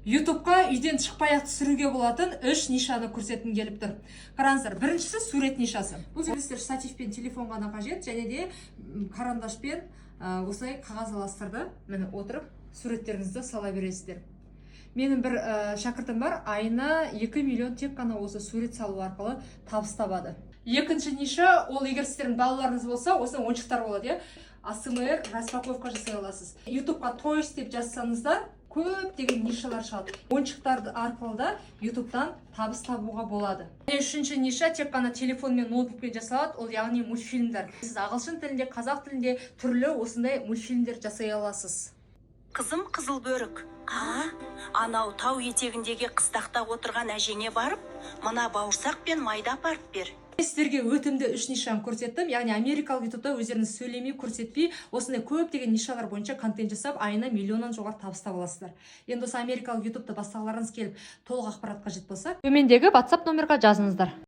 YouTube'қа үйден шықпай-ақ түсіруге болатын 3 нишаны көрсеткім келіп тұр. Қараңыздар, біріншісі сурет нишасы. Бұл жерде штатив пен телефон ғана қажет, және де карандашпен осылай қағаз аластырды. Міне отырып суреттеріңізді сала бересіздер. Менің бір шәкіртім бар, айына 2 миллион тек қана осы сурет салу арқылы табыс табады. Екінші ниша, ол егер сіздердің балаларыңыз болса, осының ойыншықтар болады, АСМР распаковка жасай аласыз. YouTube'қа Toys деп жазсаңыздар, көптеген нишалар шығады. Ойыншықтар арқылы да YouTube'дан табыс табуға болады. Үшінші ниша тек қана телефон мен ноутбукпен жасалады, ол яғни мультфильмдер. Сіз ағылшын тілінде, қазақ тілінде түрлі осындай мультфильмдер жасай аласыз. Қызым қызыл бөрік. Анау тау етегіндегі қыстақта отырған әжеңе барып, мына бауырсақ пен майда апарып бер. Сіздерге өтімді 3 нишаны көрсеттім. Яғни америкалық YouTube'да өздеріңіз сөйлемей, көрсетпей, осындай көптеген нишалар бойынша контент жасап, айына миллионнан жоғары табыс таба аласыздар. Енді осы америкалық YouTube'да бастағыларыңыз келіп, толық ақпарат қажет болса, төмендегі WhatsApp номерға жазыңыздар.